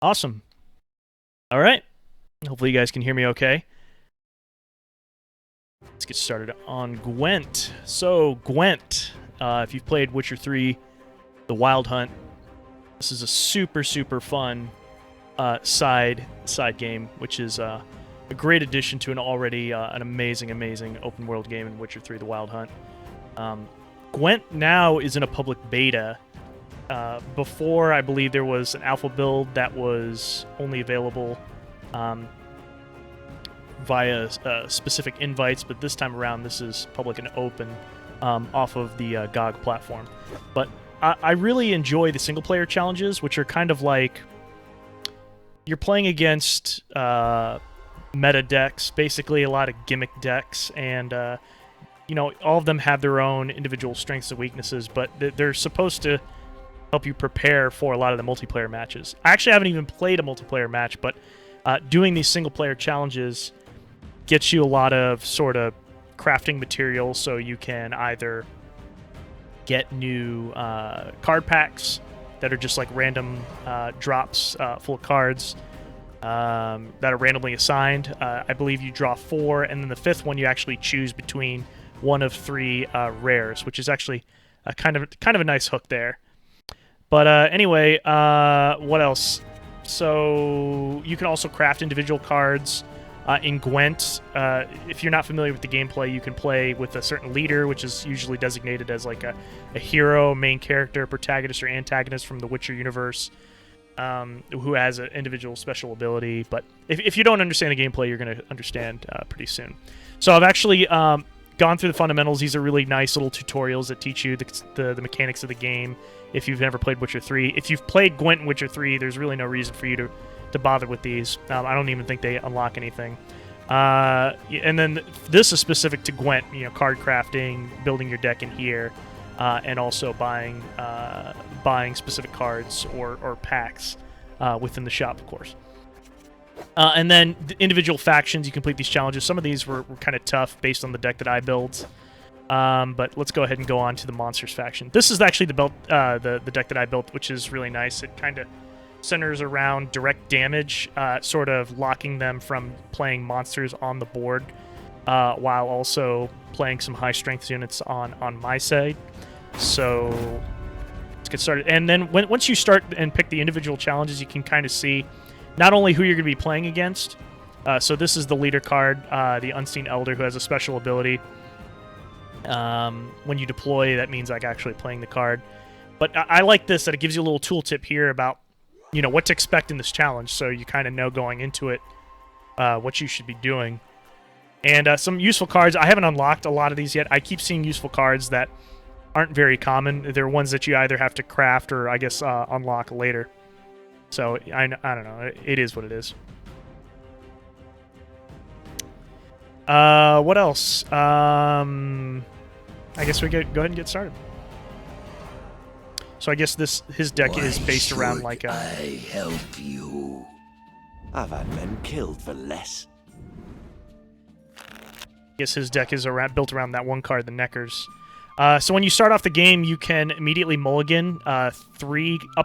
Awesome. All right. Hopefully you guys can hear me okay. Let's get started on Gwent. So, Gwent, if you've played Witcher 3, The Wild Hunt, this is a super fun side game, which is a great addition to an already an amazing open world game in Witcher 3, The Wild Hunt. Gwent now is in a public beta. Before, I believe there was an alpha build that was only available via specific invites, but this time around this is public and open off of the GOG platform. But I really enjoy the single-player challenges, which are kind of like you're playing against meta decks, basically a lot of gimmick decks, and all of them have their own individual strengths and weaknesses, but they're supposed to help you prepare for a lot of the multiplayer matches. I actually haven't even played a multiplayer match, but doing these single-player challenges gets you a lot of sort of crafting material, so you can either get new card packs that are just like random drops full of cards that are randomly assigned. I believe you draw 4, and then the 5th one you actually choose between one of 3 rares, which is actually kind of a nice hook there. But anyway, what else? So you can also craft individual cards in Gwent. If you're not familiar with the gameplay, you can play with a certain leader, which is usually designated as like a hero, main character, protagonist, or antagonist from the Witcher universe, who has an individual special ability. But if you don't understand the gameplay, you're going to understand pretty soon. So I've actually gone through the fundamentals. These are really nice little tutorials that teach you the mechanics of the game if you've never played Witcher 3. If you've played Gwent and Witcher 3, there's really no reason for you to bother with these. I don't even think they unlock anything. And then this is specific to Gwent, card crafting, building your deck in here, and also buying specific cards or packs within the shop, of course. And then the individual factions, you complete these challenges. Some of these were kind of tough based on the deck that I built. But let's go ahead and go on to the monsters faction. This is actually the deck that I built, which is really nice. It kind of centers around direct damage, sort of locking them from playing monsters on the board, while also playing some high strength units on my side. So let's get started. And then once you start and pick the individual challenges, you can kind of see not only who you're going to be playing against. So this is the leader card, the Unseen Elder, who has a special ability. When you deploy, that means like actually playing the card. But I like this, that it gives you a little tooltip here about what to expect in this challenge, so you kind of know going into it what you should be doing. And some useful cards. I haven't unlocked a lot of these yet. I keep seeing useful cards that aren't very common. They're ones that you either have to craft or, I guess, unlock later. So, I don't know. It is what it is. What else? I guess we go ahead and get started. So I guess his deck is based around like a... I help you? I've had men killed for less. I guess his deck is built around that one card, the Neckers. So when you start off the game, you can immediately mulligan up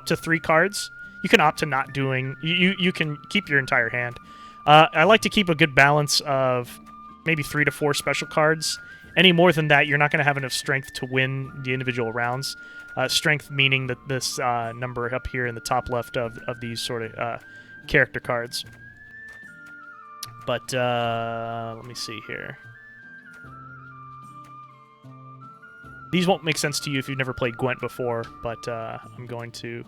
to 3 cards. You can opt to not doing... You can keep your entire hand. I like to keep a good balance of maybe 3 to 4 special cards. Any more than that, you're not going to have enough strength to win the individual rounds. Strength meaning that this number up here in the top left of these sort of character cards. But let me see here. These won't make sense to you if you've never played Gwent before, but I'm going to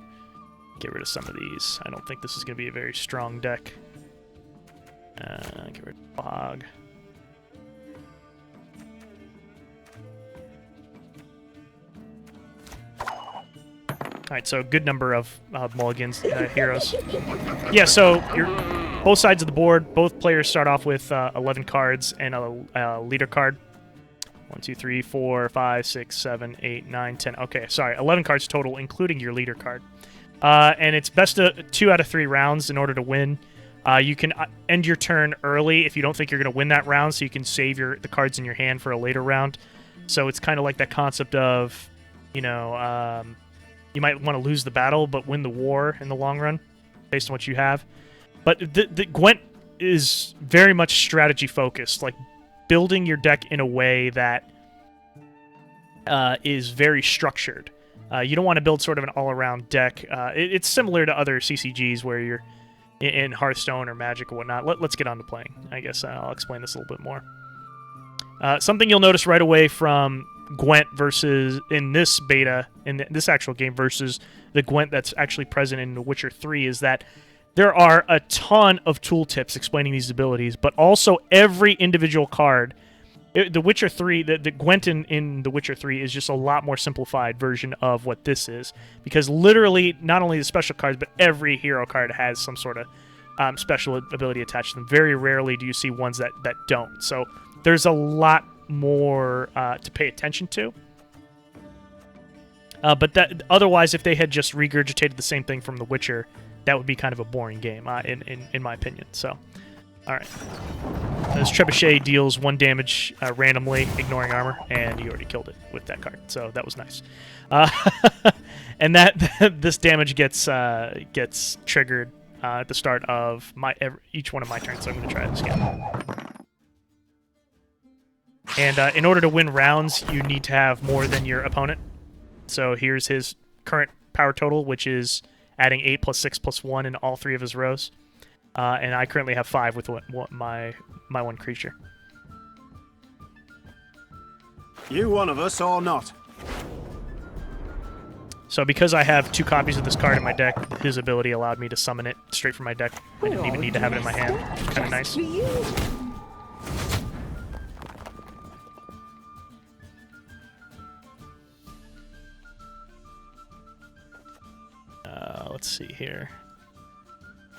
get rid of some of these. I don't think this is going to be a very strong deck. Get rid of Hog. Alright, so a good number of mulligans, heroes. Yeah, so both sides of the board, both players start off with 11 cards and a leader card. 1, 2, 3, 4, 5, 6, 7, 8, 9, 10. Okay, sorry, 11 cards total, including your leader card. And it's best of 2 out of 3 rounds in order to win. You can end your turn early if you don't think you're going to win that round, so you can save the cards in your hand for a later round. So it's kind of like that concept of, you might want to lose the battle but win the war in the long run. based on what you have. But the Gwent is very much strategy focused, like building your deck in a way that is very structured. You don't want to build sort of an all-around deck. It's similar to other CCGs where you're in Hearthstone or Magic or whatnot. Let's get on to playing. I guess I'll explain this a little bit more. Something you'll notice right away from Gwent versus in this beta, in this actual game versus the Gwent that's actually present in The Witcher 3 is that there are a ton of tooltips explaining these abilities, but also every individual card. The Witcher 3, the Gwent in The Witcher 3 is just a lot more simplified version of what this is, because literally not only the special cards, but every hero card has some sort of special ability attached to them. Very rarely do you see ones that don't. So there's a lot more to pay attention to. But that otherwise, if they had just regurgitated the same thing from The Witcher, that would be kind of a boring game, in my opinion. So, all right. This Trebuchet deals 1 damage randomly, ignoring armor, and you already killed it with that card. So that was nice. And this damage gets triggered at the start of each one of my turns. So I'm going to try this again. And in order to win rounds, you need to have more than your opponent. So here's his current power total, which is adding 8 plus 6 plus 1 in all 3 of his rows. And I currently have 5 with my one creature. You one of us or not? So because I have 2 copies of this card in my deck, his ability allowed me to summon it straight from my deck. I didn't even need to have it in my hand. Kind of nice. Let's see here.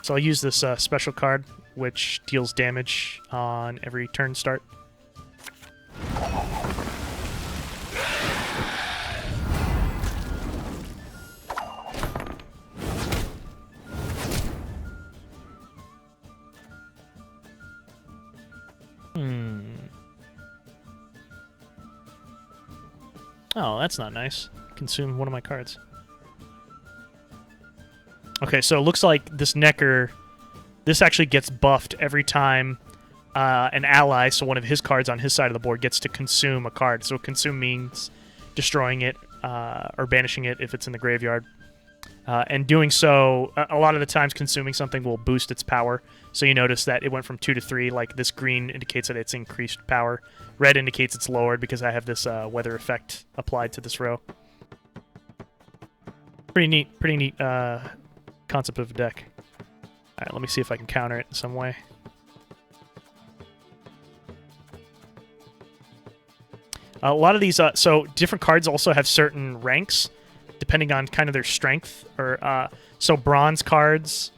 So I'll use this special card, which deals damage on every turn start. Oh, that's not nice. Consume one of my cards. Okay, so it looks like this Necker, this actually gets buffed every time an ally, so one of his cards on his side of the board, gets to consume a card. So consume means destroying it or banishing it if it's in the graveyard. And doing so, a lot of the times consuming something will boost its power. So you notice that it went from 2 to 3. Like this green indicates that it's increased power. Red indicates it's lowered because I have this weather effect applied to this row. Pretty neat concept of a deck. Alright, let me see if I can counter it in some way. A lot of these, so different cards also have certain ranks, depending on kind of their strength. So bronze cards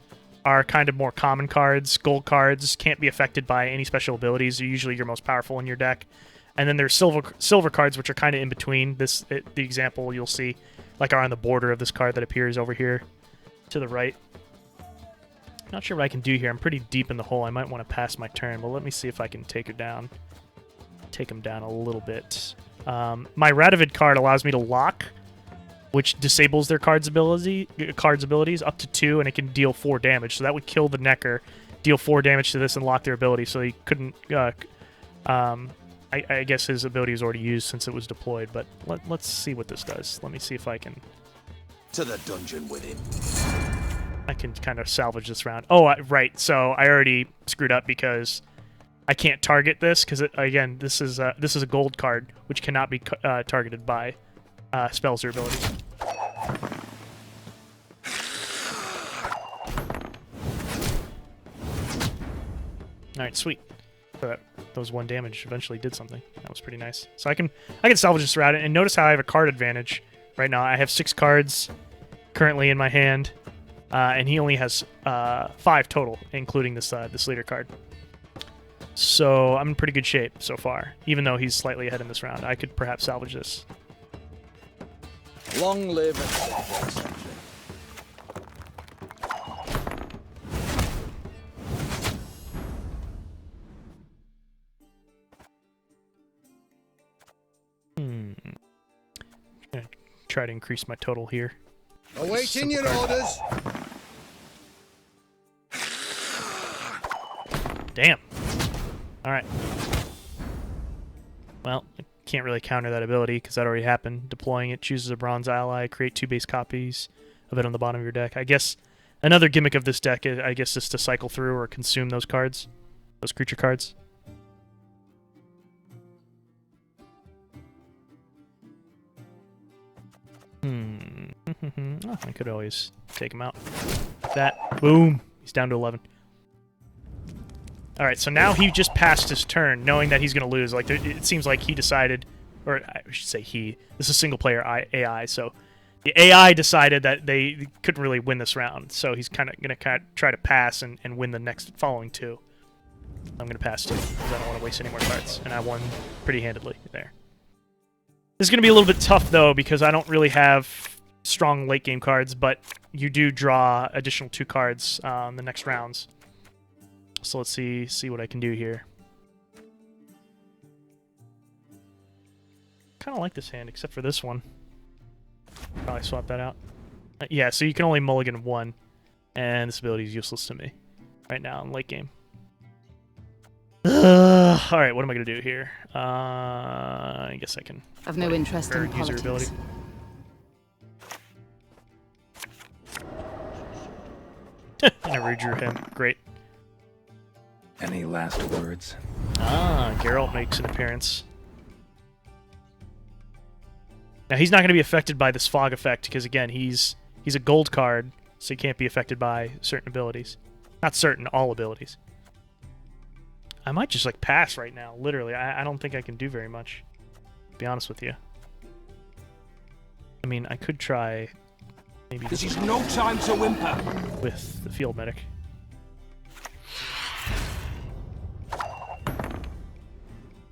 are kind of more common cards. Gold cards can't be affected by any special abilities. They're usually your most powerful in your deck. And then there's silver cards, which are kind of in between. The example you'll see, like, are on the border of this card that appears over here to the right. Not sure what I can do here. I'm pretty deep in the hole. I might want to pass my turn, but let me see if I can take her down. Take him down a little bit. My Radovid card allows me to lock, which disables their card's abilities up to 2, and it can deal 4 damage. So that would kill the Necker, deal 4 damage to this, and lock their ability. So he couldn't. I guess his ability is already used since it was deployed. But let's see what this does. Let me see if I can. To the dungeon with him. I can kind of salvage this round. Oh, right. So I already screwed up because I can't target this because again, this is a gold card which cannot be targeted by spells or abilities. All right, sweet. So those 1 damage eventually did something. That was pretty nice. So I can salvage this round, and notice how I have a card advantage right now. I have 6 cards currently in my hand, and he only has 5 total, including this leader card. So I'm in pretty good shape so far, even though he's slightly ahead in this round. I could perhaps salvage this. Long live and Try to increase my total here. Awaiting your orders. Damn. Alright. Well, I can't really counter that ability because that already happened. Deploying it chooses a bronze ally, create 2 base copies of it on the bottom of your deck. I guess another gimmick of this deck, I guess, is to cycle through or consume those cards. Those creature cards. Oh, I could always take him out. That. Boom. He's down to 11. Alright, so now he just passed his turn, knowing that he's going to lose. Like, it seems like he decided, or I should say he. This is single-player AI, so the AI decided that they couldn't really win this round. So he's kind of going to try to pass and win the next following 2. I'm going to pass 2, because I don't want to waste any more cards. And I won pretty handedly there. This is going to be a little bit tough, though, because I don't really have strong late-game cards, but you do draw additional 2 cards in the next rounds. So let's see what I can do here. Kind of like this hand, except for this one. Probably swap that out. Yeah, so you can only mulligan 1, and this ability is useless to me right now in late game. Alright, what am I going to do here? I guess I can... I've no interest in politics. Ability. I redrew him. Great. Any last words? Geralt makes an appearance. Now, he's not going to be affected by this fog effect, because, again, he's a gold card, so he can't be affected by certain abilities. Not certain, all abilities. I might just, like, pass right now, literally. I don't think I can do very much, to be honest with you. I mean, I could try... maybe this is no time to whimper. With the field medic.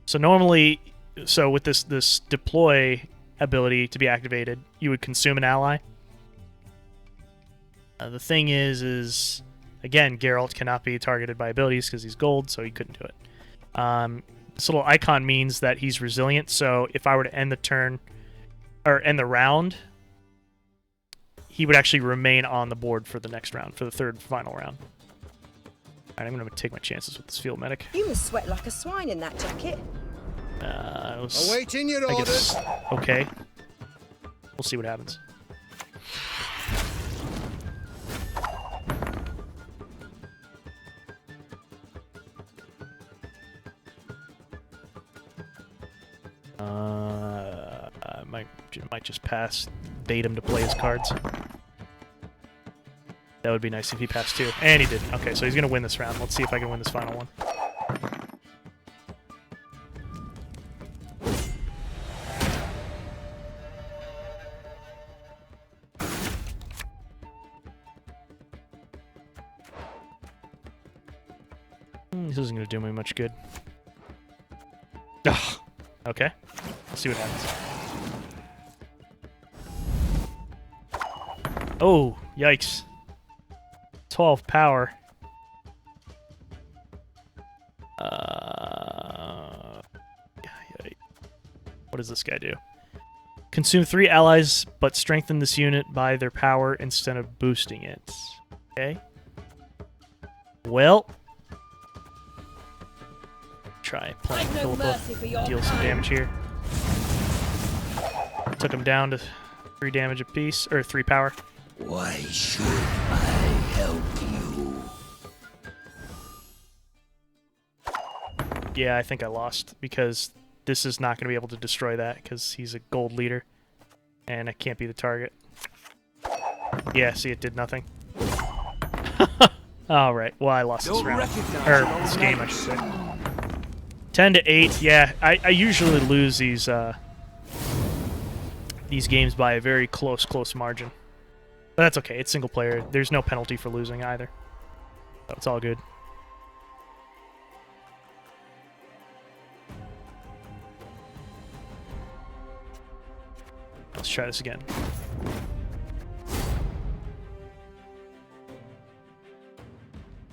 So normally, with this deploy ability to be activated, you would consume an ally. The thing is again, Geralt cannot be targeted by abilities because he's gold, so he couldn't do it. This little icon means that he's resilient, so if I were to end the turn, or end the round, he would actually remain on the board for the next round, for the third final round. Alright, I'm going to take my chances with this field medic. You must sweat like a swine in that jacket. Awaiting your orders. Okay. We'll see what happens. I might just pass, bait him to play his cards. That would be nice if he passed 2. And he didn't. Okay, so he's going to win this round. Let's see if I can win this final one. This isn't going to do me much good. Ugh. Okay. Let's see what happens. Oh, yikes. 12 power. What does this guy do? Consume 3 allies, but strengthen this unit by their power instead of boosting it. Okay. Well. Try playing Philippa. Deal some damage here. Took him down to 3 damage apiece, or 3 power. Why should I help you? Yeah, I think I lost, because this is not going to be able to destroy that, because he's a gold leader, and I can't be the target. Yeah, see, it did nothing. Alright, well, I lost this round. Or, this game, I should say. 10 to 8, yeah, I usually lose these games by a very close margin. But that's okay, it's single player. There's no penalty for losing either. So it's all good. Let's try this again.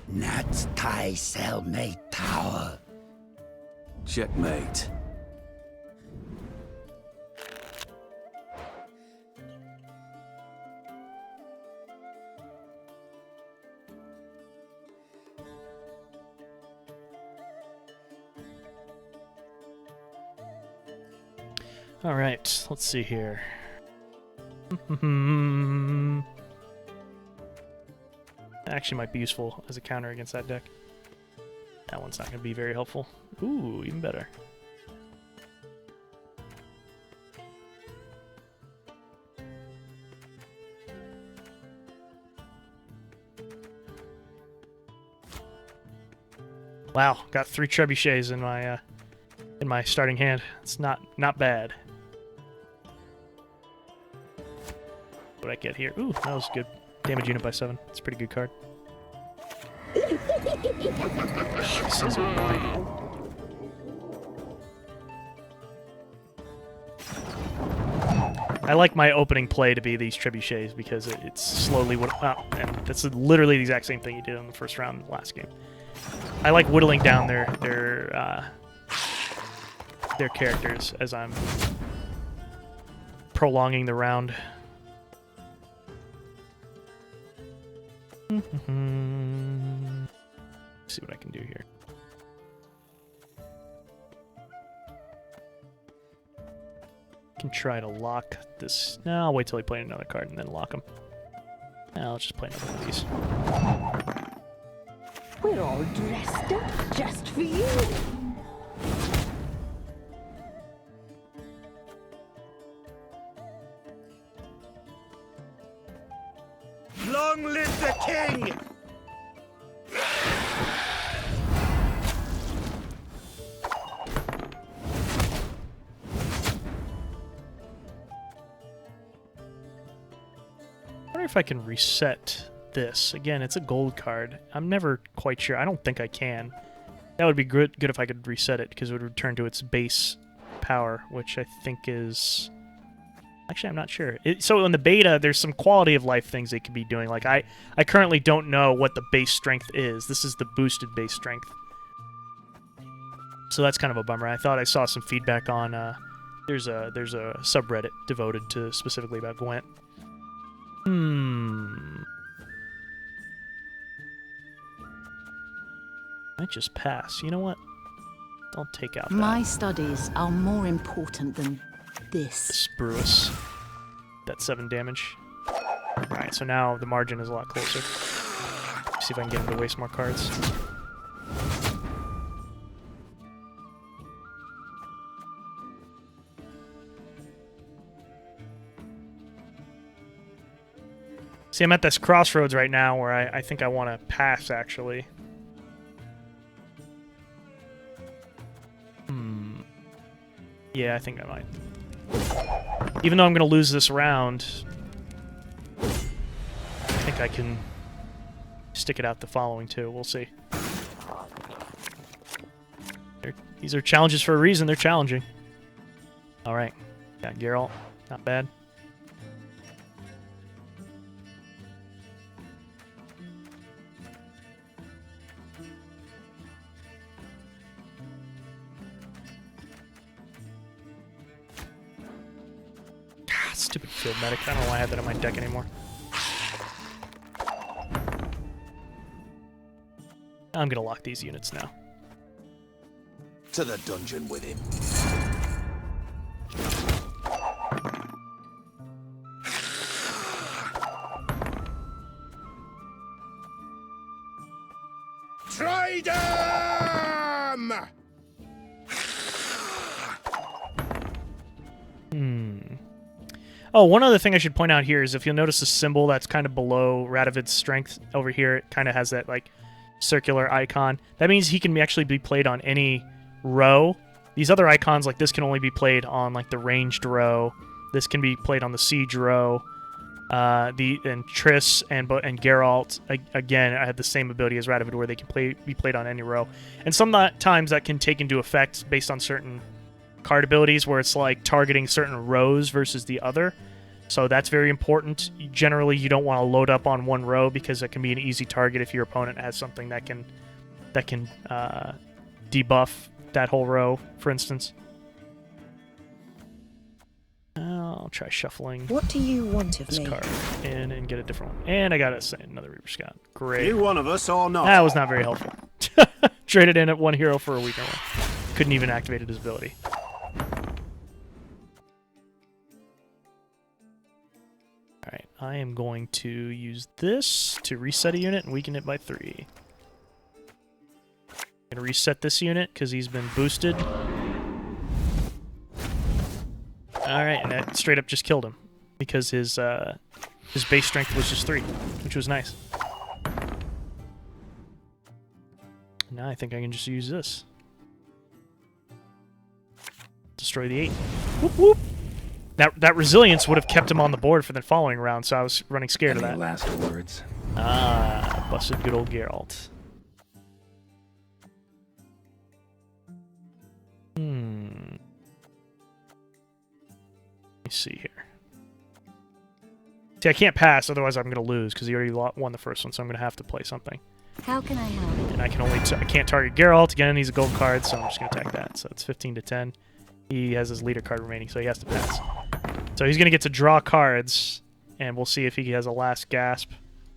Nats tie cellmate tower. Checkmate. All right, let's see here. Actually might be useful as a counter against that deck. That one's not going to be very helpful. Ooh, even better. Wow, got 3 trebuchets in my starting hand. It's not bad. What I get here? Ooh, that was good. Damage unit by 7. That's a pretty good card. This is annoying. I like my opening play to be these trebuchets because it's slowly and that's literally the exact same thing you did in the first round in the last game. I like whittling down their characters as I'm prolonging the round. Let's see what I can do here. I can try to lock this. No, I'll wait till he plays another card and then lock him. No, let's just play another one of these. We're all dressed up just for you. Long live the king! I wonder if I can reset this. Again, it's a gold card. I'm never quite sure. I don't think I can. That would be good if I could reset it, because it would return to its base power, which I think is... Actually, I'm not sure. So in the beta, there's some quality of life things they could be doing. Like, I currently don't know what the base strength is. This is the boosted base strength. So that's kind of a bummer. I thought I saw some feedback on... There's a subreddit devoted to specifically about Gwent. Might just pass. You know what? I'll take out that. My studies are more important than this. Spruce. That's 7 damage. Alright, so now the margin is a lot closer. See if I can get him to waste more cards. See, I'm at this crossroads right now where I think I want to pass, actually. Yeah, I think I might. Even though I'm going to lose this round, I think I can stick it out the following two. We'll see. These are challenges for a reason. They're challenging. All right. Got Geralt. Not bad. Stupid field medic. I don't know why I have that in my deck anymore. I'm gonna lock these units now. To the dungeon with him. Tridem! Oh, one other thing I should point out here is if you'll notice the symbol that's kind of below Radovid's strength over here, it kind of has that like circular icon. That means he can actually be played on any row. These other icons like this can only be played on like the ranged row. This can be played on the siege row. And Triss and Geralt again I have the same ability as Radovid where they can be played on any row. And sometimes that can take into effect based on certain card abilities where it's like targeting certain rows versus the other. So that's very important. Generally, you don't want to load up on one row because it can be an easy target if your opponent has something that can debuff that whole row, for instance. I'll try shuffling What do you want of this me? card in and get a different one. And I got another Reaper Scout. Great. You one of us or not? That was not very helpful. Traded in at one hero for a weaker one. Couldn't even activate his ability. Alright, I am going to use this to reset a unit and weaken it by 3. I'm going to reset this unit because he's been boosted. Alright, and that straight up just killed him because his base strength was just 3, which was nice. Now I think I can just use this. Destroy the 8. Whoop whoop! That resilience would have kept him on the board for the following round, so I was running scared of Any that. last words? Ah, busted good old Geralt. Let me see here. See, I can't pass, otherwise I'm going to lose, because he already won the first one, so I'm going to have to play something. How can I help? And I can only I can't target Geralt. Again, he's a gold card, so I'm just going to attack that. So it's 15 to 10. He has his leader card remaining, so he has to pass. So he's going to get to draw cards, and we'll see if he has a last gasp.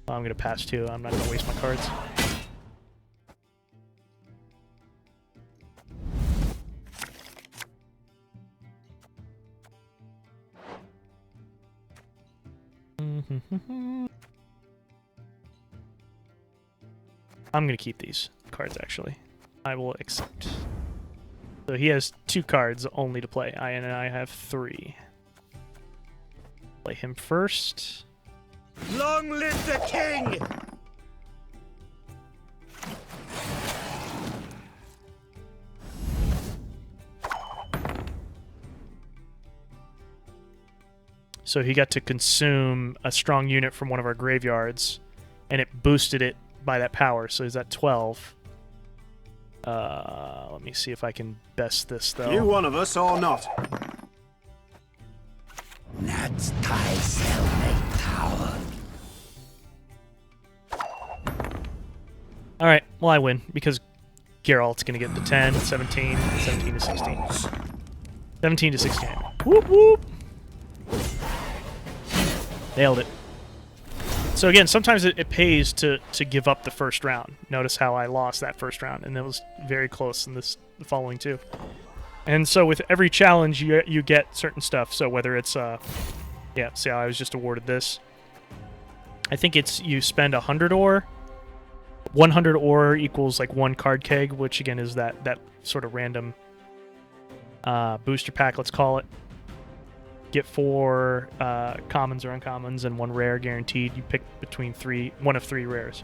Well, I'm going to pass too. I'm not going to waste my cards. I'm going to keep these cards, actually. I will accept. So he has 2 cards only to play. And I have 3. Play him first. Long live the king! So he got to consume a strong unit from one of our graveyards, and it boosted it by that power. So he's at 12. Let me see if I can best this, though. You one of us or not? That's thyself, coward. Alright, well I win, because Geralt's going to get the 10, 17, 17 to 16. 17 to 16. Whoop whoop! Nailed it. So again, sometimes it pays to give up the first round. Notice how I lost that first round, and it was very close in the following two. And so with every challenge, you get certain stuff. So whether it's, yeah, see how I was just awarded this? I think it's you spend 100 ore. 100 ore equals like 1 card keg, which again is that sort of random booster pack, let's call it. Get 4 commons or uncommons and 1 rare guaranteed. You pick between 1 of 3 rares.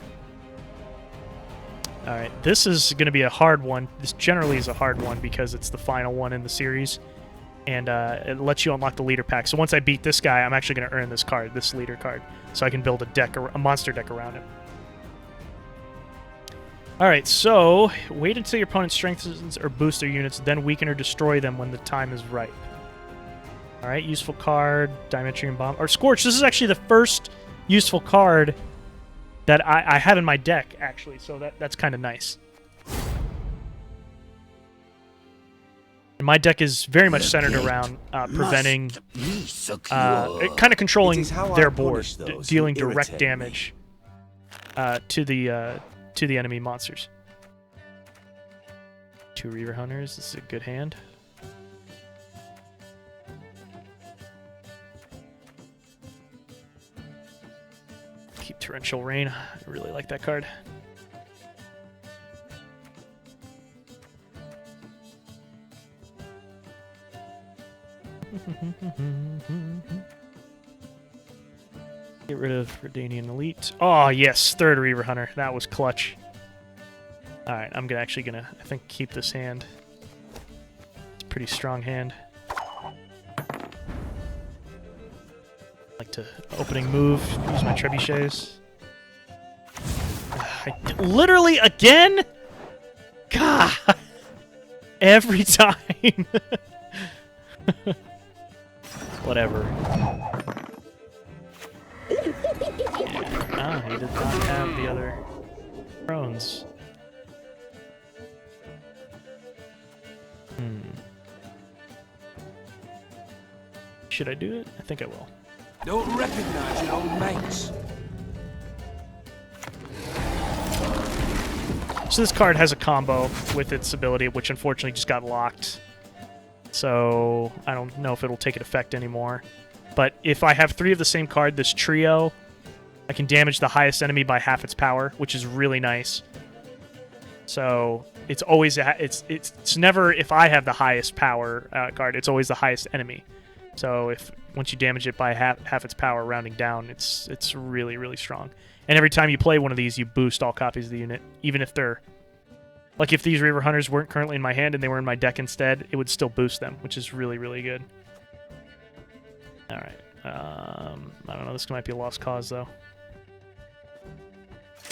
Alright, this is going to be a hard one. This generally is a hard one because it's the final one in the series. And it lets you unlock the leader pack. So once I beat this guy, I'm actually going to earn this card, this leader card. So I can build a monster deck around him. Alright, so wait until your opponent strengthens or boosts their units, then weaken or destroy them when the time is ripe. Alright, useful card, Dimension Bomb. Or Scorch, this is actually the first useful card that I have in my deck, actually, so that's kind of nice. And my deck is very much centered around preventing, kind of controlling their board, dealing direct damage to the enemy monsters. 2 Reaver Hunters, this is a good hand. Keep Torrential Rain. I really like that card. Get rid of Redanian Elite. Oh, yes, 3rd Reaver Hunter. That was clutch. Alright, I'm actually gonna, I think, keep this hand. It's a pretty strong hand. Like to opening move, use my trebuchets. Literally again? God! Every time! Whatever. Yeah. He did not have the other thrones. Should I do it? I think I will. Don't recognize your old mates. So this card has a combo with its ability, which unfortunately just got locked. So I don't know if it'll take effect anymore. But if I have 3 of the same card, this trio, I can damage the highest enemy by half its power, which is really nice. So it's always it's never if I have the highest power card. It's always the highest enemy. So if once you damage it by half its power, rounding down, it's really, really strong. And every time you play one of these, you boost all copies of the unit, even if they're like if these Reaver Hunters weren't currently in my hand and they were in my deck instead, it would still boost them, which is really, really good. All right. I don't know. This might be a lost cause though.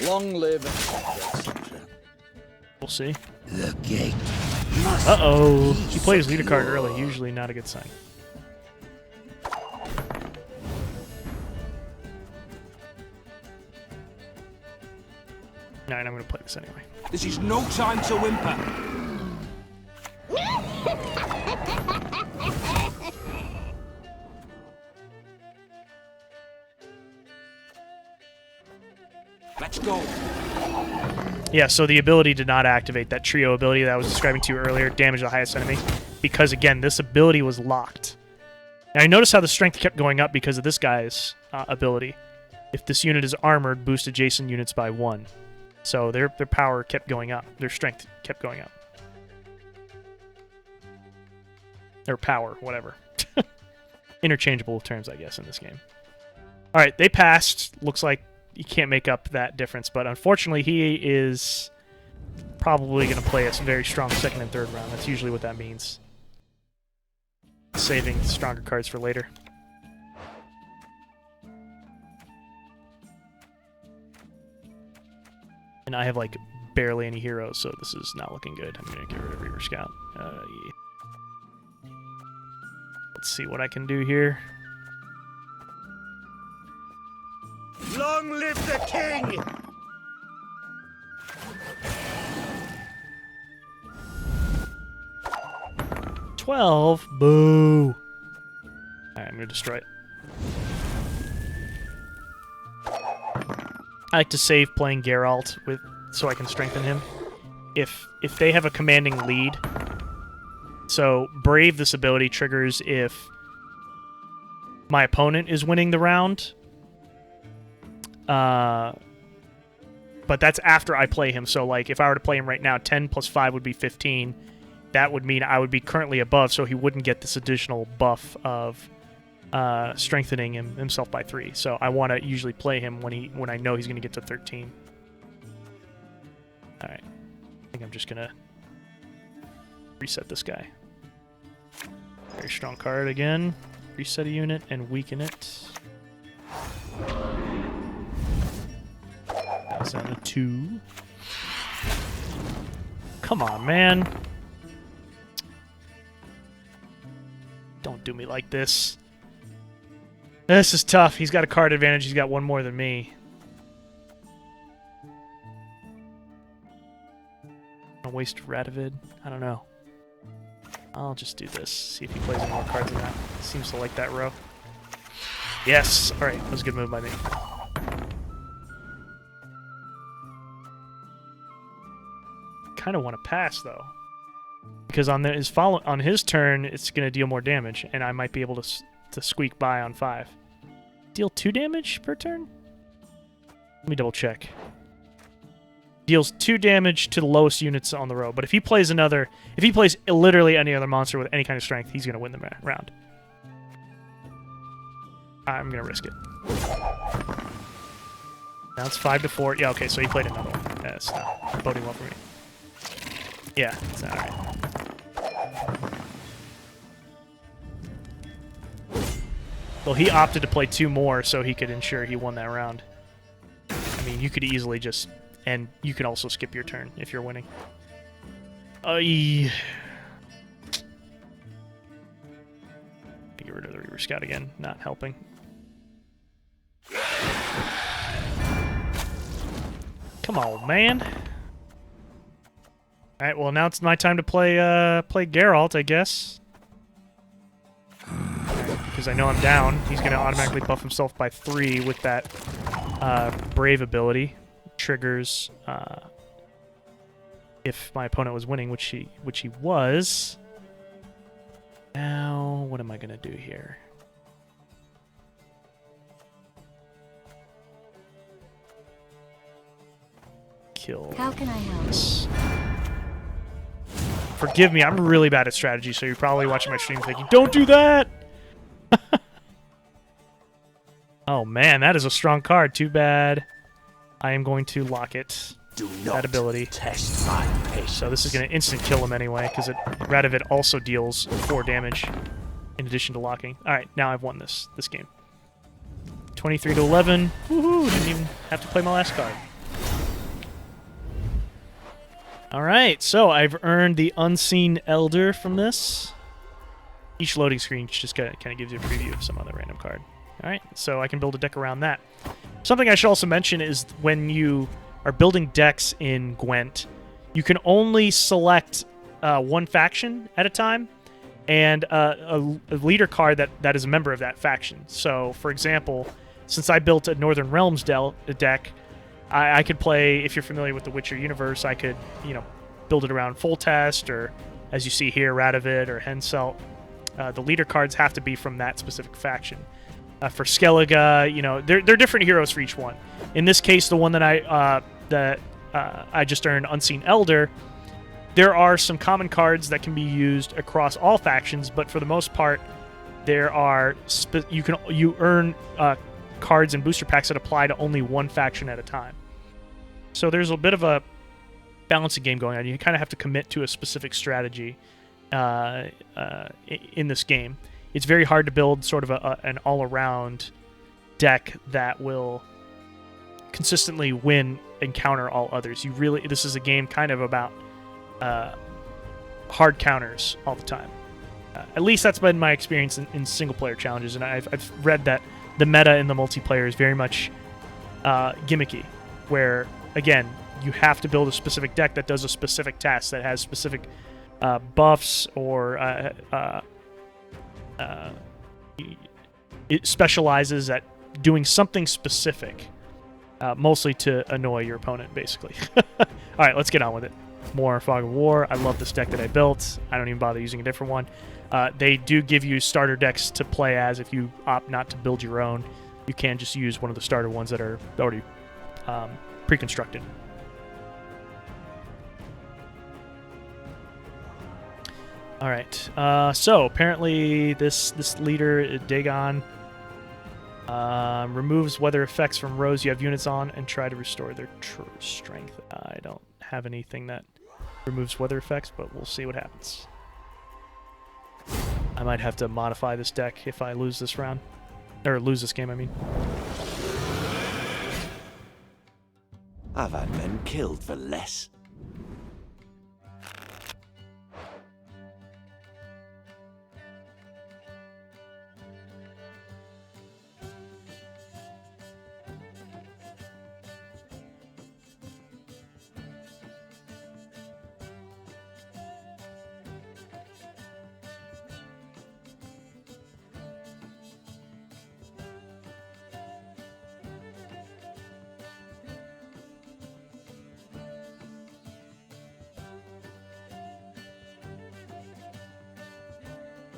Long live. We'll see. The gate. Uh-oh. He played his leader card early. Usually not a good sign. Alright, I'm going to play this anyway. This is no time to whimper. Let's go. Yeah, so the ability did not activate. That trio ability that I was describing to you earlier, damage the highest enemy, because again, this ability was locked. And I noticed how the strength kept going up because of this guy's ability. If this unit is armored, boost adjacent units by 1. So their power kept going up. Their strength kept going up. Their power, whatever. Interchangeable terms, I guess, in this game. Alright, they passed. Looks like you can't make up that difference, but unfortunately he is probably going to play a very strong second and third round. That's usually what that means. Saving stronger cards for later. And I have like barely any heroes, so this is not looking good. I'm going to get rid of Reaver Scout. Yeah. Let's see what I can do here. Long live the king! 12? Boo! Alright, I'm gonna destroy it. I like to save playing Geralt so I can strengthen him. If they have a commanding lead, so Brave, this ability triggers if my opponent is winning the round. But that's after I play him. So, like, if I were to play him right now, 10 plus 5 would be 15. That would mean I would be currently above, so he wouldn't get this additional buff of strengthening himself by 3. So I want to usually play him when I know he's going to get to 13. All right. I think I'm just going to reset this guy. Very strong card again. Reset a unit and weaken it. That's down to 2. Come on, man. Don't do me like this. This is tough. He's got a card advantage. He's got one more than me. Gonna waste Radovid? I don't know. I'll just do this. See if he plays any more cards than that. Seems to like that row. Yes! Alright, that was a good move by me. Kind of want to pass, though. Because on his turn, it's going to deal more damage, and I might be able to squeak by on 5. Deal 2 damage per turn? Let me double check. Deals 2 damage to the lowest units on the row, but if he plays literally any other monster with any kind of strength, he's going to win the round. I'm going to risk it. Now it's 5 to 4. Yeah, okay, so he played another one. That's not boding well for me. Yeah, it's alright. Well, he opted to play 2 more so he could ensure he won that round. I mean, you could easily just... And you can also skip your turn if you're winning. Get rid of the Reaver Scout again. Not helping. Come on, man. Alright, well, now it's my time to play Geralt, I guess. Because I know I'm down. He's going to automatically buff himself by 3 with that Brave ability. Triggers if my opponent was winning, which he was. Now, what am I going to do here? kill. How can I help? This. Forgive me, I'm really bad at strategy, so you're probably watching my stream thinking, don't do that! Oh man, that is a strong card. Too bad. I am going to lock it. Do not That ability. test my patience. So this is going to instant kill him anyway, because Radovid also deals 4 damage in addition to locking. Alright, now I've won this game. 23 to 11. Woohoo! Didn't even have to play my last card. Alright, so I've earned the Unseen Elder from this. Each loading screen just kind of gives you a preview of some other random card. Alright, so I can build a deck around that. Something I should also mention is when you are building decks in Gwent, you can only select one faction at a time, and a leader card that is a member of that faction. So, for example, since I built a Northern Realms deck, I could play, if you're familiar with the Witcher universe, I could, build it around Foltest, or, as you see here, Radovid or Henselt. The leader cards have to be from that specific faction. For Skellige, they're different heroes for each one. In this case, the one that I just earned, Unseen Elder, there are some common cards that can be used across all factions, but for the most part, there are you earn cards and booster packs that apply to only one faction at a time. So there's a bit of a balancing game going on. You kind of have to commit to a specific strategy in this game. It's very hard to build sort of an all-around deck that will consistently win and counter all others. This is a game kind of about hard counters all the time. At least that's been my experience in single-player challenges, and I've read that the meta in the multiplayer is very much gimmicky, where, again, you have to build a specific deck that does a specific task, that has specific buffs, or it specializes at doing something specific, mostly to annoy your opponent, basically. All right, let's get on with it. More Fog of War. I love this deck that I built. I don't even bother using a different one. They do give you starter decks to play as if you opt not to build your own. You can just use one of the starter ones that are already pre-constructed. All right. So apparently this leader, Dagon, removes weather effects from rows you have units on and try to restore their strength. I don't have anything that removes weather effects, but we'll see what happens. I might have to modify this deck if I lose this round. Or lose this game, I mean. I've had men killed for less.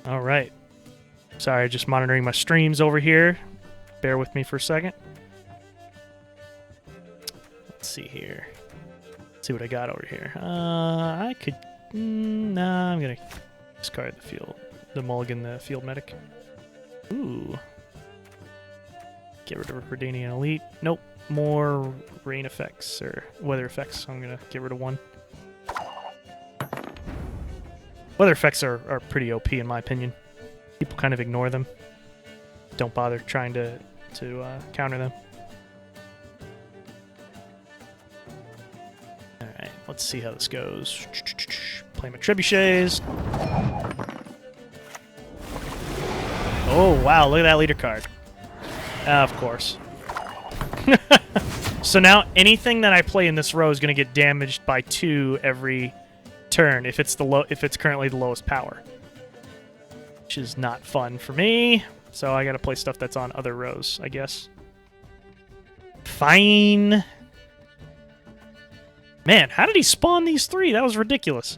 All right. Sorry, just monitoring my streams over here. Bear with me for a second. Let's see here. Let's see what I got over here. I could... nah, I'm going to discard the mulligan, the field medic. Ooh. Get rid of Redanian Elite. Nope. More rain effects, or weather effects. I'm going to get rid of one. Weather effects are pretty OP in my opinion. People kind of ignore them. Don't bother trying to counter them. Alright, let's see how this goes. Play my trebuchets. Oh, wow, look at that leader card. Of course. So now anything that I play in this row is going to get damaged by 2 every turn if it's currently the lowest power, which is not fun for me. So I gotta play stuff that's on other rows, I guess. Fine. Man, how did he spawn these 3? That was ridiculous.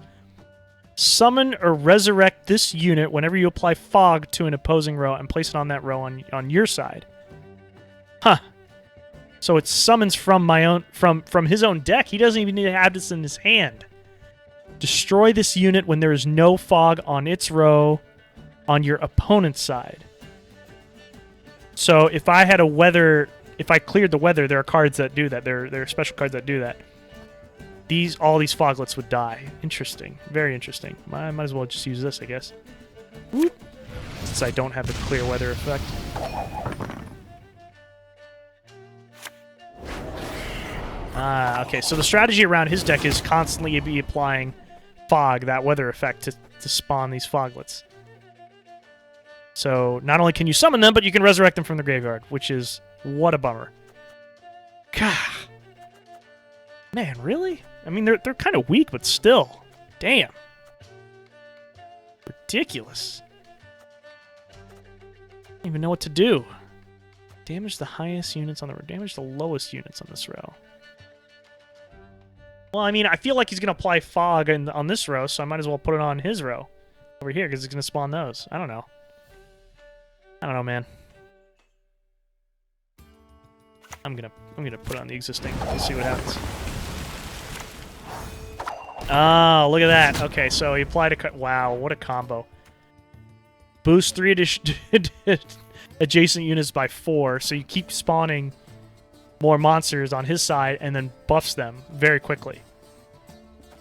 Summon or resurrect this unit whenever you apply fog to an opposing row and place it on that row on your side. Huh. So it summons from my own from his own deck. He doesn't even need to have this in his hand. Destroy this unit when there is no fog on its row on your opponent's side. So if I had a weather, if I cleared the weather, there are cards that do that. There are special cards that do that. All these foglets would die. Interesting. Very interesting. I might as well just use this, I guess. Whoop. Since I don't have the clear weather effect. Okay, so the strategy around his deck is constantly be applying fog, that weather effect, to spawn these foglets. So not only can you summon them, but you can resurrect them from the graveyard, which is what a bummer. God. Man, really? I mean, they're kind of weak, but still. Damn. Ridiculous. I don't even know what to do. Damage the highest units on the row. Damage the lowest units on this row. Well, I mean, I feel like he's going to apply fog on this row, so I might as well put it on his row over here, because he's going to spawn those. I don't know. I don't know, man. I'm gonna put it on the existing. Let's see what happens. Oh, look at that. Okay, so he applied a... Wow, what a combo. Boost 3 adjacent units by 4, so you keep spawning more monsters on his side and then buffs them very quickly.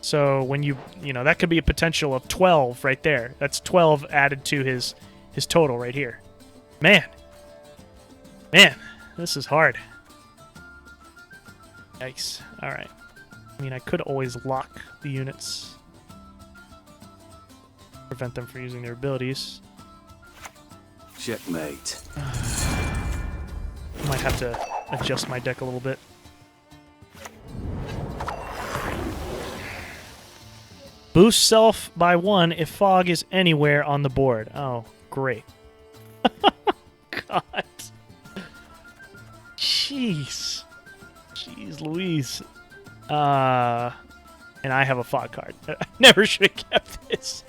So when you know, that could be a potential of 12 right there. That's 12 added to his total right here. Man, this is hard. Yikes. All right. I mean, I could always lock the units. Prevent them from using their abilities. Checkmate. I might have to adjust my deck a little bit. Boost self by 1 if fog is anywhere on the board. Oh, great. God. Jeez. Jeez Louise. And I have a fog card. I never should have kept this.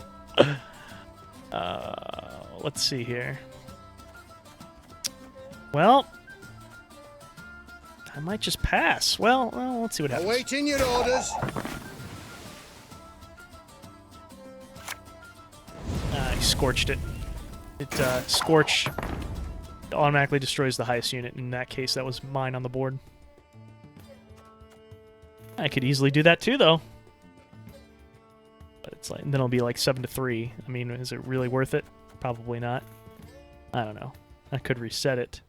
Let's see here. Well, I might just pass. Well, let's see what happens. Awaiting your orders. I scorched it. Scorch automatically destroys the highest unit. In that case, that was mine on the board. I could easily do that too, though. But it's like, then it'll be like 7-3. I mean, is it really worth it? Probably not. I don't know. I could reset it.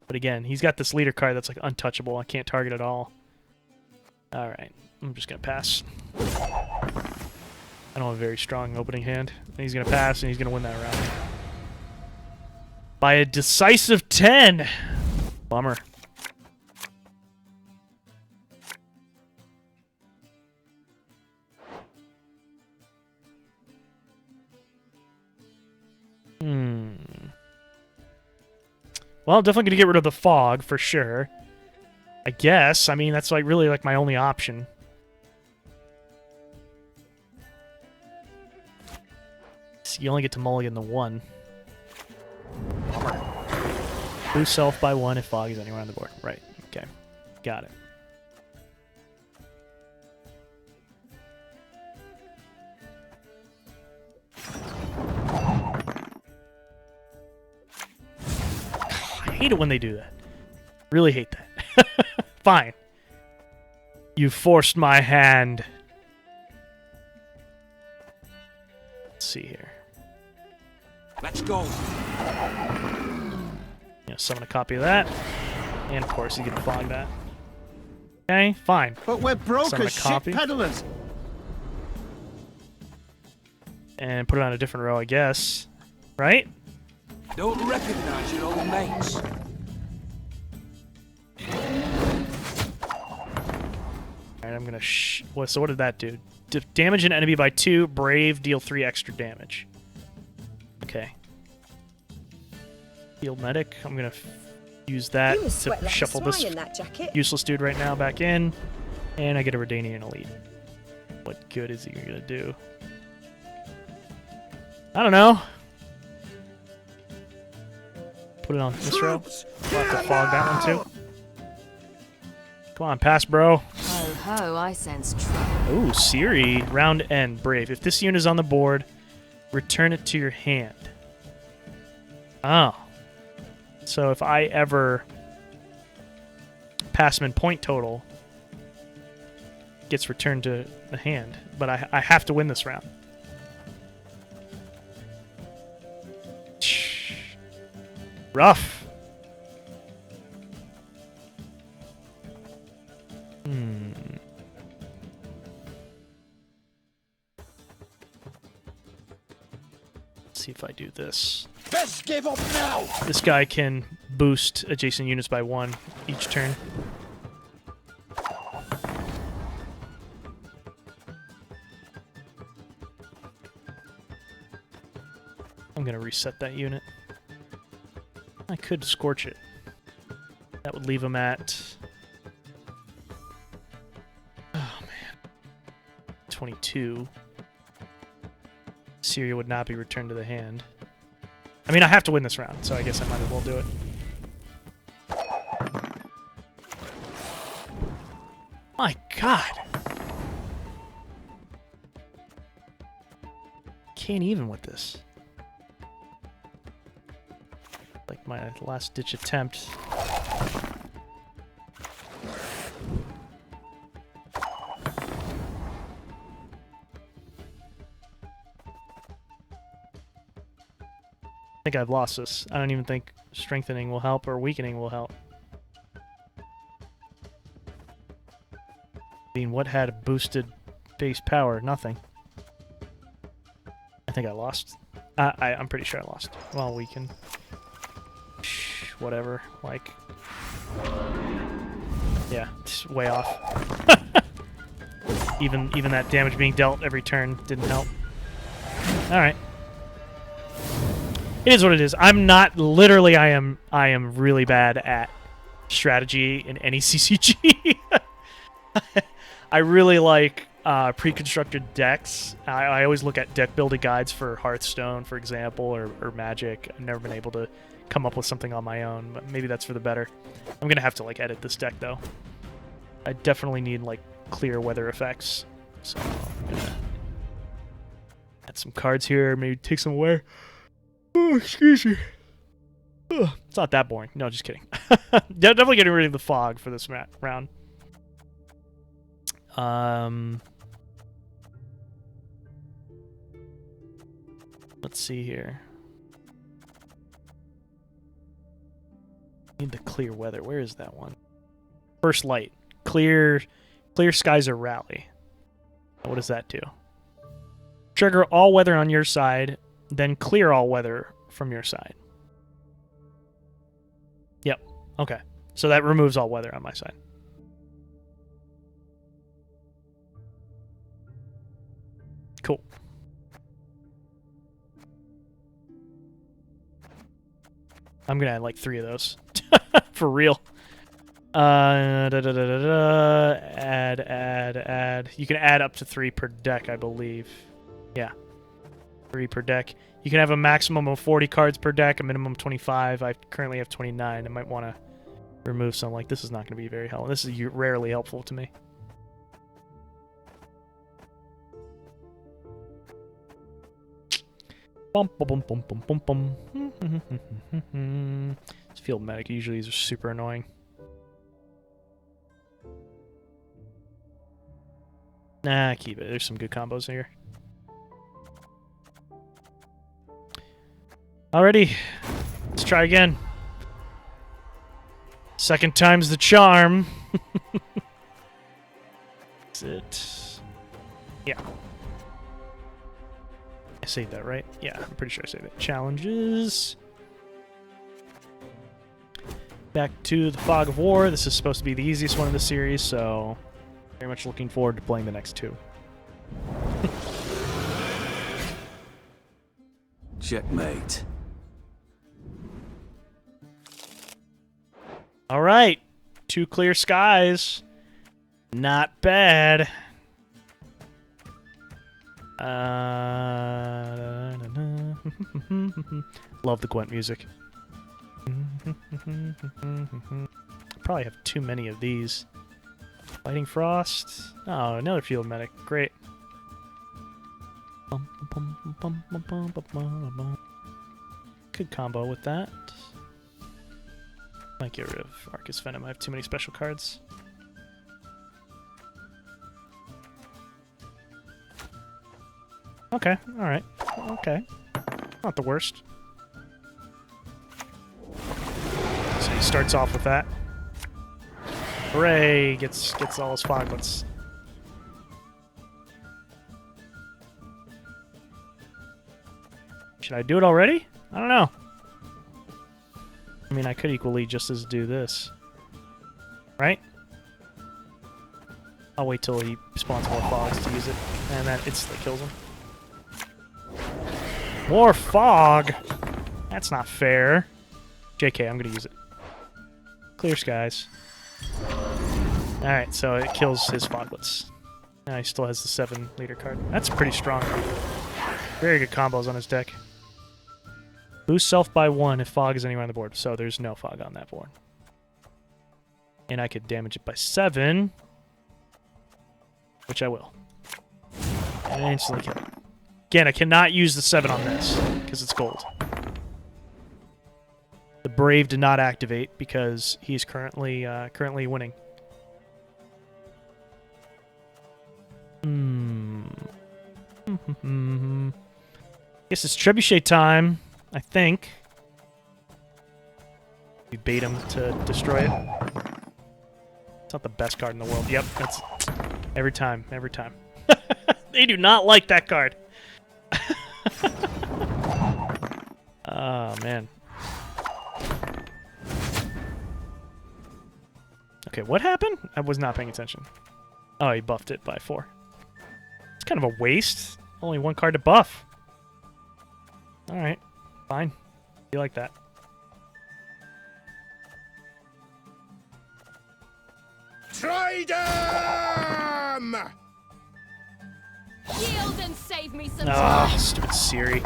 But again, he's got this leader card that's like untouchable. I can't target at all. Alright, I'm just going to pass. I don't have a very strong opening hand. And he's going to pass, and he's going to win that round. By a decisive 10! Bummer. Well, definitely gonna get rid of the fog for sure. I guess. I mean, that's like really like my only option. So you only get to mulligan the 1. Bummer. Boost self by 1 if fog is anywhere on the board. Right. Okay. Got it. I hate it when they do that. Really hate that. Fine. You forced my hand. Let's see here. Let's go. Summon a copy of that. And of course he's gonna fog that. Okay, fine. But we're broke Summon a as shit copy. peddlers. And put it on a different row, I guess. Right? Don't recognize your old mates. Alright, I'm gonna so what did that do? Damage an enemy by 2, Brave, deal 3 extra damage. Okay. Field Medic, I'm gonna use that You must sweat to like a shuffle swine this in that jacket. useless dude right now back in. And I get a Redanian Elite. What good is he gonna do? I don't know. Put it on this row. We'll have to fog that one too. Come on, pass, bro. Ho ho, I sense trouble. Ooh, Siri. Round end. Brave. If this unit is on the board, return it to your hand. Oh. So if I ever pass him in point total, gets returned to the hand. But I have to win this round. Rough. Let's see if I do this. Best give up now! This guy can boost adjacent units by 1 each turn. I'm gonna reset that unit. I could scorch it. That would leave him at... Oh, man. 22. Syria would not be returned to the hand. I mean, I have to win this round, so I guess I might as well do it. My God! Can't even with this. Like my last-ditch attempt. I think I've lost this. I don't even think strengthening will help or weakening will help. I mean, what had boosted base power? Nothing. I think I lost. I'm pretty sure I lost. Well, we can... whatever. Like... Yeah, it's way off. Even that damage being dealt every turn didn't help. Alright. It is what it is. I'm not... Literally, I am really bad at strategy in any CCG. I really like pre-constructed decks. I always look at deck building guides for Hearthstone, for example, or Magic. I've never been able to come up with something on my own, but maybe that's for the better. I'm going to have to, like, edit this deck, though. I definitely need, like, clear weather effects. So I'm going to add some cards here, maybe take some away. Oh, excuse me. Ugh, it's not that boring. No, just kidding. Definitely getting rid of the fog for this round. Let's see here. Need the clear weather. Where is that one? First light. Clear skies or rally. What does that do? Trigger all weather on your side, then clear all weather from your side. Yep. Okay. So that removes all weather on my side. Cool. I'm gonna add like 3 of those. For real. Add. You can add up to 3 per deck, I believe. Yeah. 3 per deck. You can have a maximum of 40 cards per deck, a minimum of 25. I currently have 29. I might want to remove some. Like, this is not going to be very helpful. This is rarely helpful to me. Bum, bum, bum, bum, bum, bum. This field medic, usually these are super annoying. Nah, keep it. There's some good combos here. Alrighty, let's try again. Second time's the charm. Is it? Yeah. I saved that, right? Yeah, I'm pretty sure I saved it. Challenges. Back to the Fog of War. This is supposed to be the easiest one in the series, so very much looking forward to playing the next 2. Checkmate. All right, 2 clear skies. Not bad. Love the Gwent music. Probably have too many of these. Fighting Frost. Oh, another field medic. Great. Could combo with that. Might get rid of Arcus Venom. I have too many special cards. Okay, alright. Okay. Not the worst. So he starts off with that. Hooray! Gets all his foglets. Should I do it already? I don't know. I mean, I could equally just as do this. Right? I'll wait till he spawns more fogs to use it, and that instantly kills him. More fog? That's not fair. JK, I'm gonna use it. Clear skies. Alright, so it kills his foglets. Now he still has the 7 leader card. That's pretty strong. Very good combos on his deck. Boost self by 1 if fog is anywhere on the board, so there's no fog on that board. And I could damage it by 7, which I will. And instantly kill it. Again, I cannot use the 7 on this, because it's gold. The Brave did not activate, because he's currently winning. Guess it's Trebuchet time, I think. We bait him to destroy it. It's not the best card in the world. Yep, that's every time, every time. They do not like that card. Oh, man. Okay, what happened? I was not paying attention. Oh, he buffed it by 4. It's kind of a waste. Only 1 card to buff. Alright, fine. You like that. Tridem! Yield and save me some Ah, time. stupid Siri.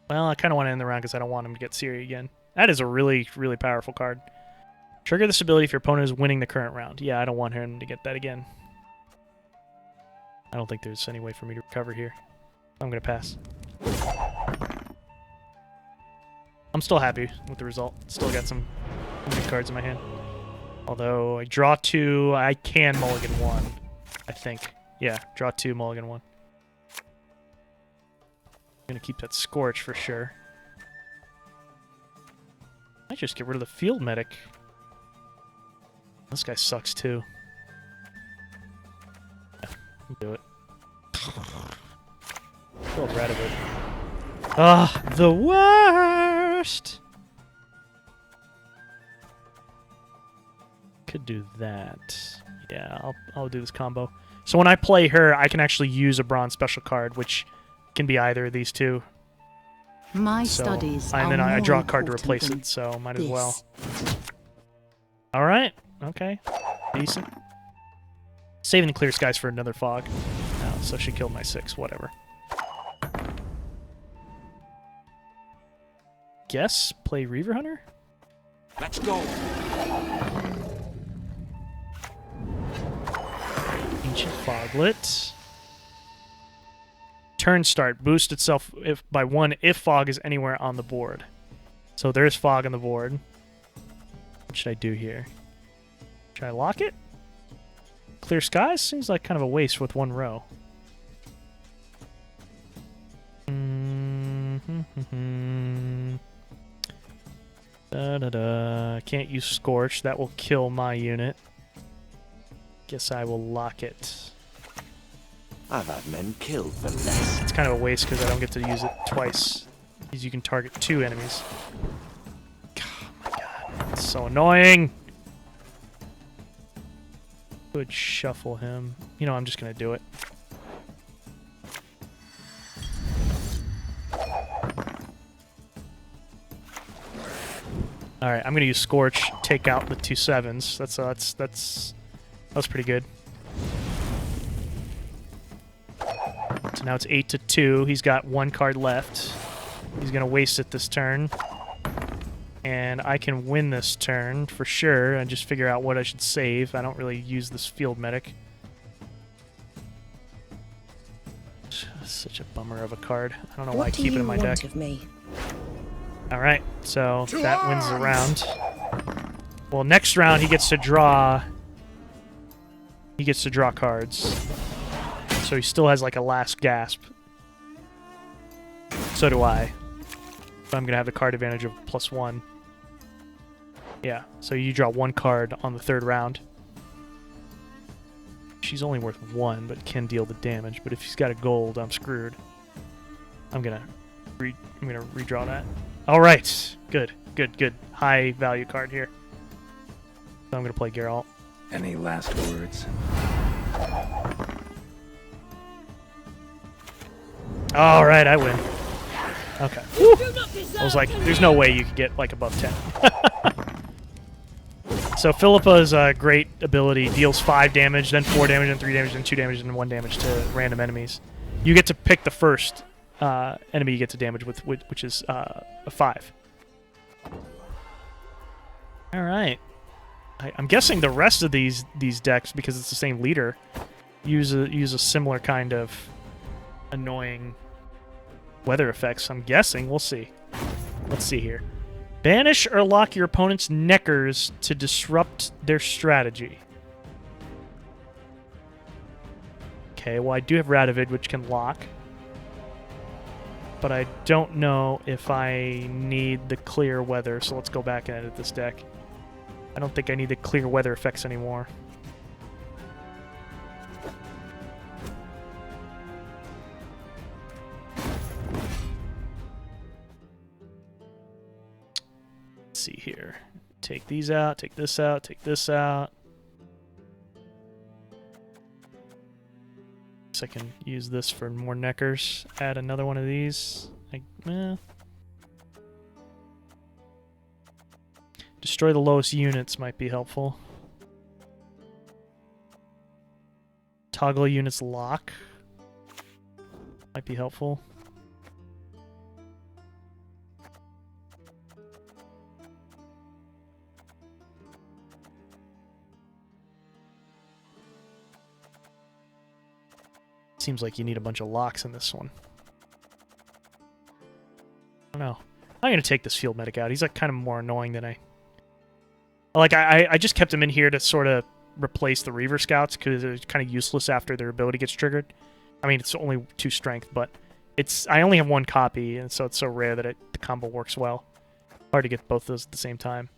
Well, I kind of want to end the round because I don't want him to get Siri again. That is a really, really powerful card. Trigger this ability if your opponent is winning the current round. Yeah, I don't want him to get that again. I don't think there's any way for me to recover here. I'm going to pass. I'm still happy with the result. Still got some good cards in my hand. Although I draw 2, I can mulligan 1, I think. Yeah, draw 2, mulligan 1. I'm going to keep that Scorch for sure. I just get rid of the field medic. This guy sucks too. Yeah, I'll do it. Feel bad of it. Ah, the worst! Could do that. Yeah, I'll do this combo. So when I play her, I can actually use a bronze special card, which can be either of these two. My So, studies and are then I more draw a card to important replace than it, so might as this. well. All right. Okay. Decent. Saving the clear skies for another fog. Oh, so she killed my 6. Whatever. Guess play Reaver Hunter. Let's go. Ancient Foglet. Turn start. Boost itself by 1 if fog is anywhere on the board. So there's fog on the board. What should I do here? Should I lock it? Clear skies? Seems like kind of a waste with 1 row. Can't use Scorch. That will kill my unit. Guess I will lock it. I've had men killed for less. It's kind of a waste because I don't get to use it twice. Because you can target 2 enemies. Oh my god. It's so annoying! Could shuffle him. You know, I'm just gonna do it. Alright, I'm gonna use Scorch, take out the 2 7s. That's pretty good. So now it's 8-2. He's got 1 card left. He's gonna waste it this turn. And I can win this turn for sure and just figure out what I should save. I don't really use this field medic. Such a bummer of a card. I don't know why I keep it in my deck. What do you want of me? Alright, so that wins the round. Well, next round he gets to draw... He gets to draw cards. So he still has like a last gasp. So do I. But I'm going to have the card advantage of +1. Yeah, so you draw 1 card on the 3rd round. She's only worth 1, but can deal the damage. But if she's got a gold, I'm screwed. I'm gonna redraw that. All right, good. High value card here. So I'm gonna play Geralt. Any last words? All right, I win. Okay. Woo! I was like, there's no way you could get like above 10. So Philippa's great ability deals 5 damage, then 4 damage, then 3 damage, then 2 damage, and 1 damage to random enemies. You get to pick the first enemy you get to damage with, which is a 5. All right. I'm guessing the rest of these decks, because it's the same leader, use a similar kind of annoying weather effects. I'm guessing. We'll see. Let's see here. Banish or lock your opponent's neckers to disrupt their strategy. Okay, well I do have Radovid, which can lock. But I don't know if I need the clear weather, so let's go back and edit this deck. I don't think I need the clear weather effects anymore. See here. Take these out, take this out, take this out. So I can use this for more neckers. Add another one of these. Destroy the lowest units might be helpful. Toggle units lock might be helpful. Seems like you need a bunch of locks in this one. I don't know. I'm going to take this field medic out. He's like kind of more annoying than I just kept him in here to sort of replace the Reaver Scouts because they're kind of useless after their ability gets triggered. I mean, it's only 2 strength, but I only have 1 copy, and so it's so rare that the combo works well. Hard to get both those at the same time.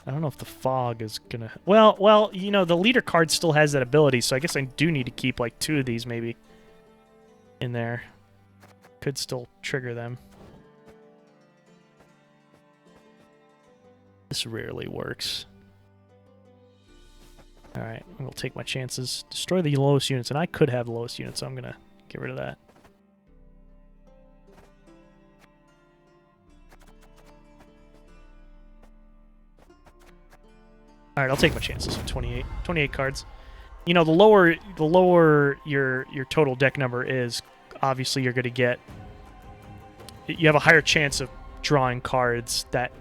I don't know if the fog is gonna... Well, you know, the leader card still has that ability, so I guess I do need to keep, like, 2 of these, maybe, in there. Could still trigger them. This rarely works. Alright, I'm gonna take my chances. Destroy the lowest units, and I could have the lowest units, so I'm gonna get rid of that. Alright, I'll take my chances. 28 cards. You know, the lower your total deck number is, obviously you're going to get... You have a higher chance of drawing cards that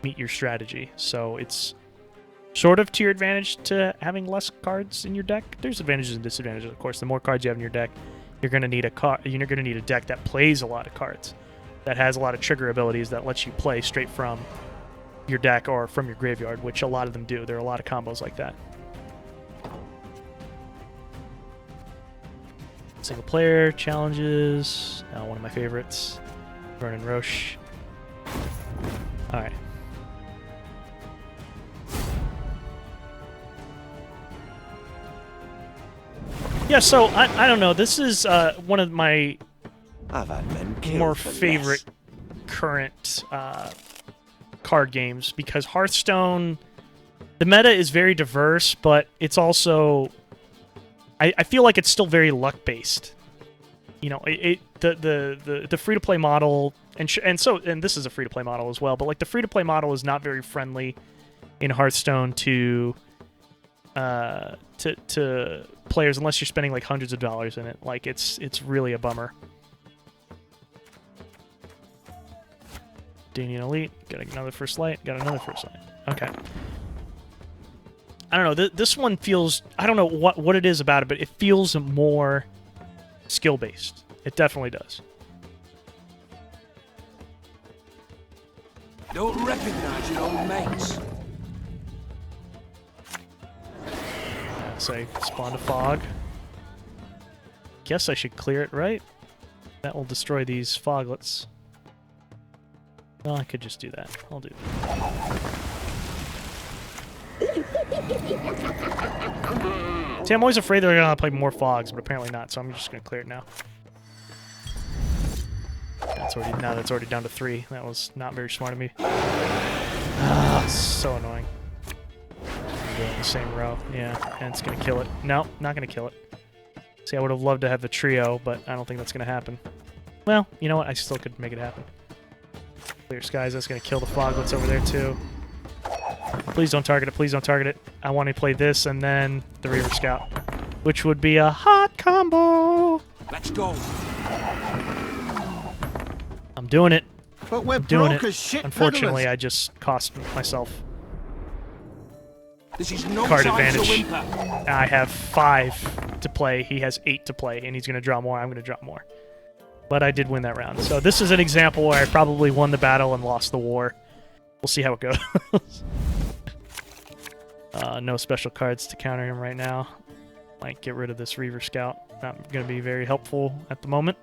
meet your strategy. So it's sort of to your advantage to having less cards in your deck. There's advantages and disadvantages, of course. The more cards you have in your deck, you're going to need a deck that plays a lot of cards, that has a lot of trigger abilities that lets you play straight from your deck or from your graveyard, which a lot of them do. There are a lot of combos like that. Single player challenges. One of my favorites. Vernon Roche. Alright. Yeah, so I don't know. This is one of my more favorite current card games, because Hearthstone, the meta is very diverse, but it's also, I feel like it's still very luck based. You know, the free to play model, and this is a free to play model as well, but like the free to play model is not very friendly in Hearthstone to players unless you're spending like hundreds of dollars in it. Like it's really a bummer. Danian Elite, got another first light, got another first light. Okay. I don't know. This one feels, I don't know what it is about it, but it feels more skill based. It definitely does. Don't recognize your old mates. So I spawned a fog. Guess I should clear it, right? That will destroy these foglets. Well, I could just do that. I'll do that. See, I'm always afraid they're gonna play more fogs, but apparently not, so I'm just gonna clear it now. That's already down to 3. That was not very smart of me. Ah, so annoying. I'm doing the same row. Yeah, and it's gonna kill it. No, not gonna kill it. See, I would have loved to have the trio, but I don't think that's gonna happen. Well, you know what? I still could make it happen. Clear skies. That's gonna kill the foglets over there too. Please don't target it. Please don't target it. I want to play this and then the Reaver Scout, which would be a hot combo. Let's go. I'm doing it. But we're I'm doing broke it. as shit Unfortunately, peddlers. I just cost myself This is no card time to advantage. whimper. I have 5 to play. He has 8 to play, and he's going to draw more. I'm going to draw more. But I did win that round. So this is an example where I probably won the battle and lost the war. We'll see how it goes. No special cards to counter him right now. Might get rid of this Reaver Scout. Not going to be very helpful at the moment.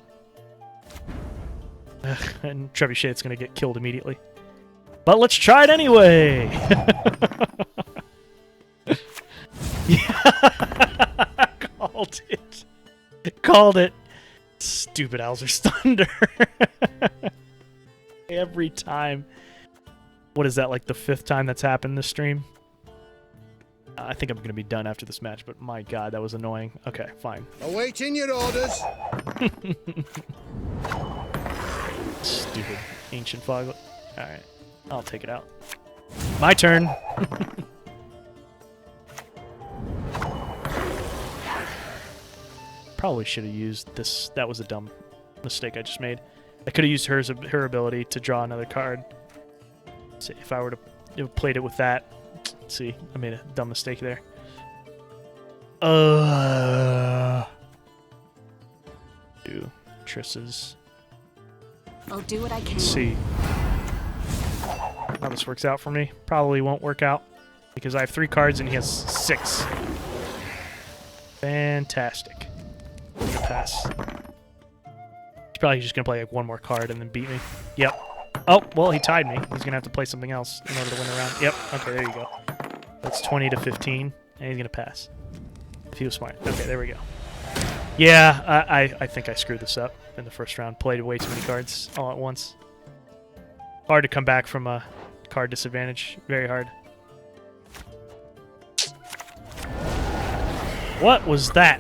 And Trebuchet's going to get killed immediately. But let's try it anyway! Yeah! Called it. Called it. Stupid Owl's Thunder. Every time. What is that, like the 5th time that's happened this stream? I think I'm going to be done after this match, but my god, that was annoying. Okay, fine. Awaiting your orders. Stupid ancient foglet. Alright, I'll take it out. My turn! Probably should have used this. That was a dumb mistake I just made. I could have used her ability to draw another card. See, if I were to have played it with that. See, I made a dumb mistake there. Do Triss's. I'll do what I can. Let's see how this works out for me. Probably won't work out because I have 3 cards and he has 6. Fantastic. I'm gonna pass. He's probably just gonna play like 1 more card and then beat me. Yep. Oh, well, he tied me. He's gonna have to play something else in order to win the round. Yep. Okay, there you go. That's 20 to 15, and he's gonna pass. If he was smart. Okay, there we go. Yeah, I think I screwed this up in the first round. Played way too many cards all at once. Hard to come back from a card disadvantage. Very hard. What was that?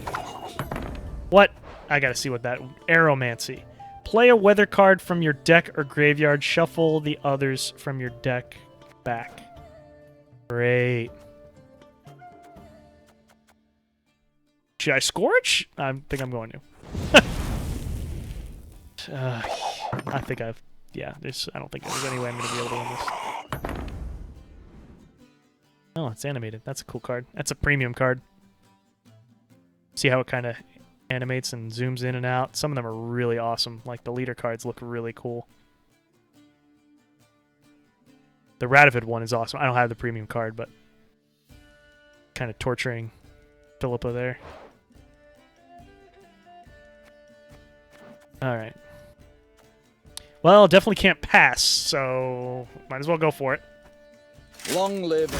What? I gotta see what that... Aeromancy. Play a weather card from your deck or graveyard. Shuffle the others from your deck back. Great. Should I Scorch? I think I'm going to. I think I've... Yeah, I don't think there's any way I'm going to be able to win this. Oh, it's animated. That's a cool card. That's a premium card. See how it kind of animates and zooms in and out? Some of them are really awesome. Like, the leader cards look really cool. The Radovid one is awesome. I don't have the premium card, but kind of torturing Philippa there. Alright. Well, definitely can't pass, so might as well go for it. Long live.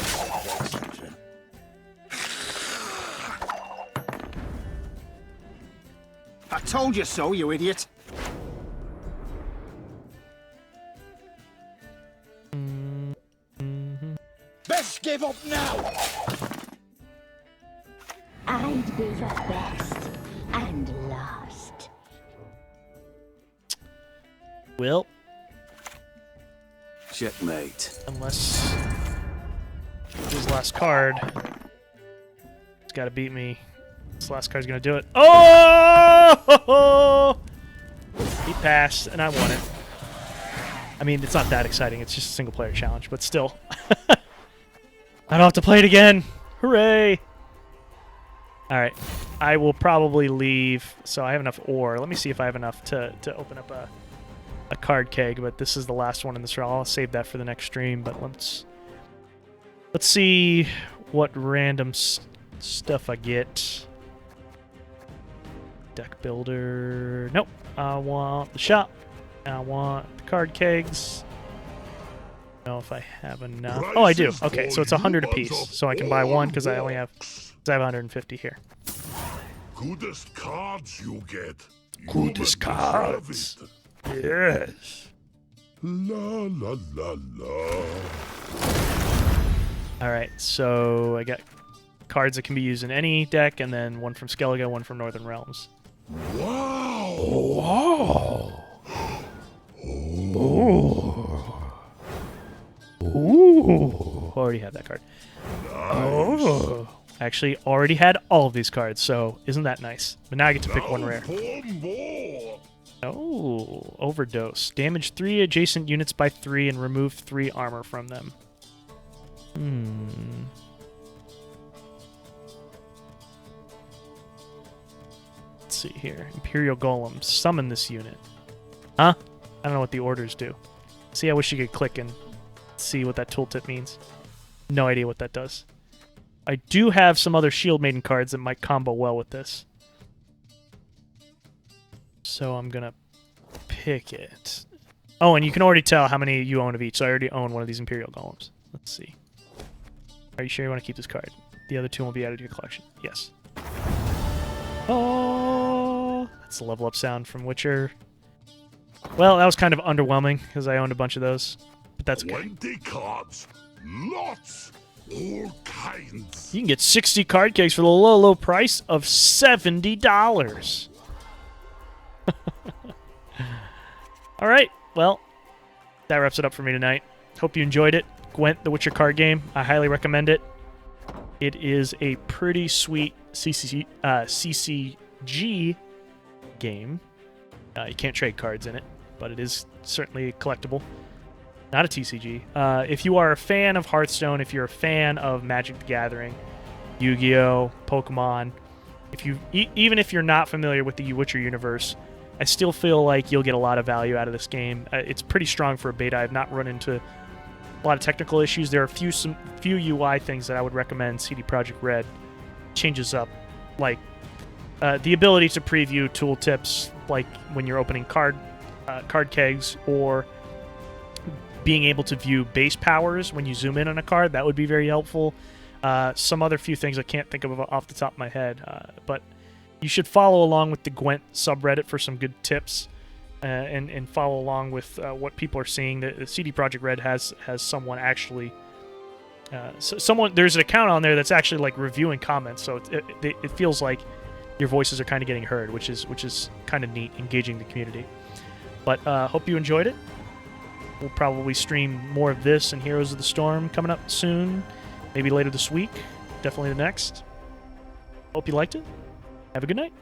I told you so, you idiot. Best give up now. I'd be your best and last. Well, Checkmate. unless his last card, he's got to beat me This last card's gonna do it. Oh! He passed, and I won it. I mean, it's not that exciting. It's just a single-player challenge, but still. I don't have to play it again. Hooray! All right. I will probably leave. So I have enough ore. Let me see if I have enough to open up a card keg, but this is the last one in this round. I'll save that for the next stream, but let's see what random stuff I get. Deck builder. Nope. I want the shop. I want the card kegs. I don't know if I have enough. Oh, I do. Okay, so it's 100 apiece. So I can buy one because I only have 150 here. Goodest cards you get. Goodest cards. Yes. La la la la. All right, so I got cards that can be used in any deck, and then one from Skellige, one from Northern Realms. Wow. Wow. Ooh. Already had that card. Nice. Oh. I actually already had all of these cards, so isn't that nice? But now I get to pick one rare. More. Oh, overdose. Damage 3 adjacent units by 3 and remove 3 armor from them. Let's see here. Imperial Golem. Summon this unit. Huh? I don't know what the orders do. See, I wish you could click and see what that tooltip means. No idea what that does. I do have some other Shield Maiden cards that might combo well with this. So I'm going to pick it. Oh, and you can already tell how many you own of each. So I already own one of these Imperial Golems. Let's see. Are you sure you want to keep this card? The other two will be added to your collection. Yes. Oh, that's the level up sound from Witcher. Well, that was kind of underwhelming because I owned a bunch of those. But that's okay. 20 cards. Lots. All kinds. You can get 60 card kegs for the low, low price of $70. All right. Well, that wraps it up for me tonight. Hope you enjoyed it. Gwent, the Witcher card game. I highly recommend it. It is a pretty sweet CCG game. You can't trade cards in it, but it is certainly collectible. Not a TCG. If you are a fan of Hearthstone, if you're a fan of Magic the Gathering, Yu-Gi-Oh, Pokemon, even if you're not familiar with the Witcher universe, I still feel like you'll get a lot of value out of this game. It's pretty strong for a beta. I've not run into a lot of technical issues. There are some few UI things that I would recommend CD Projekt Red changes up, like the ability to preview tooltips, like when you're opening card kegs, or being able to view base powers when you zoom in on a card. That would be very helpful. Some other few things I can't think of off the top of my head, but you should follow along with the Gwent subreddit for some good tips, and follow along with what people are seeing. The CD Projekt Red has someone actually, there's an account on there that's actually like reviewing comments, so it feels like your voices are kind of getting heard, which is kind of neat, engaging the community. But hope you enjoyed it. We'll probably stream more of this and Heroes of the Storm coming up soon, maybe later this week, definitely the next. Hope you liked it. Have a good night.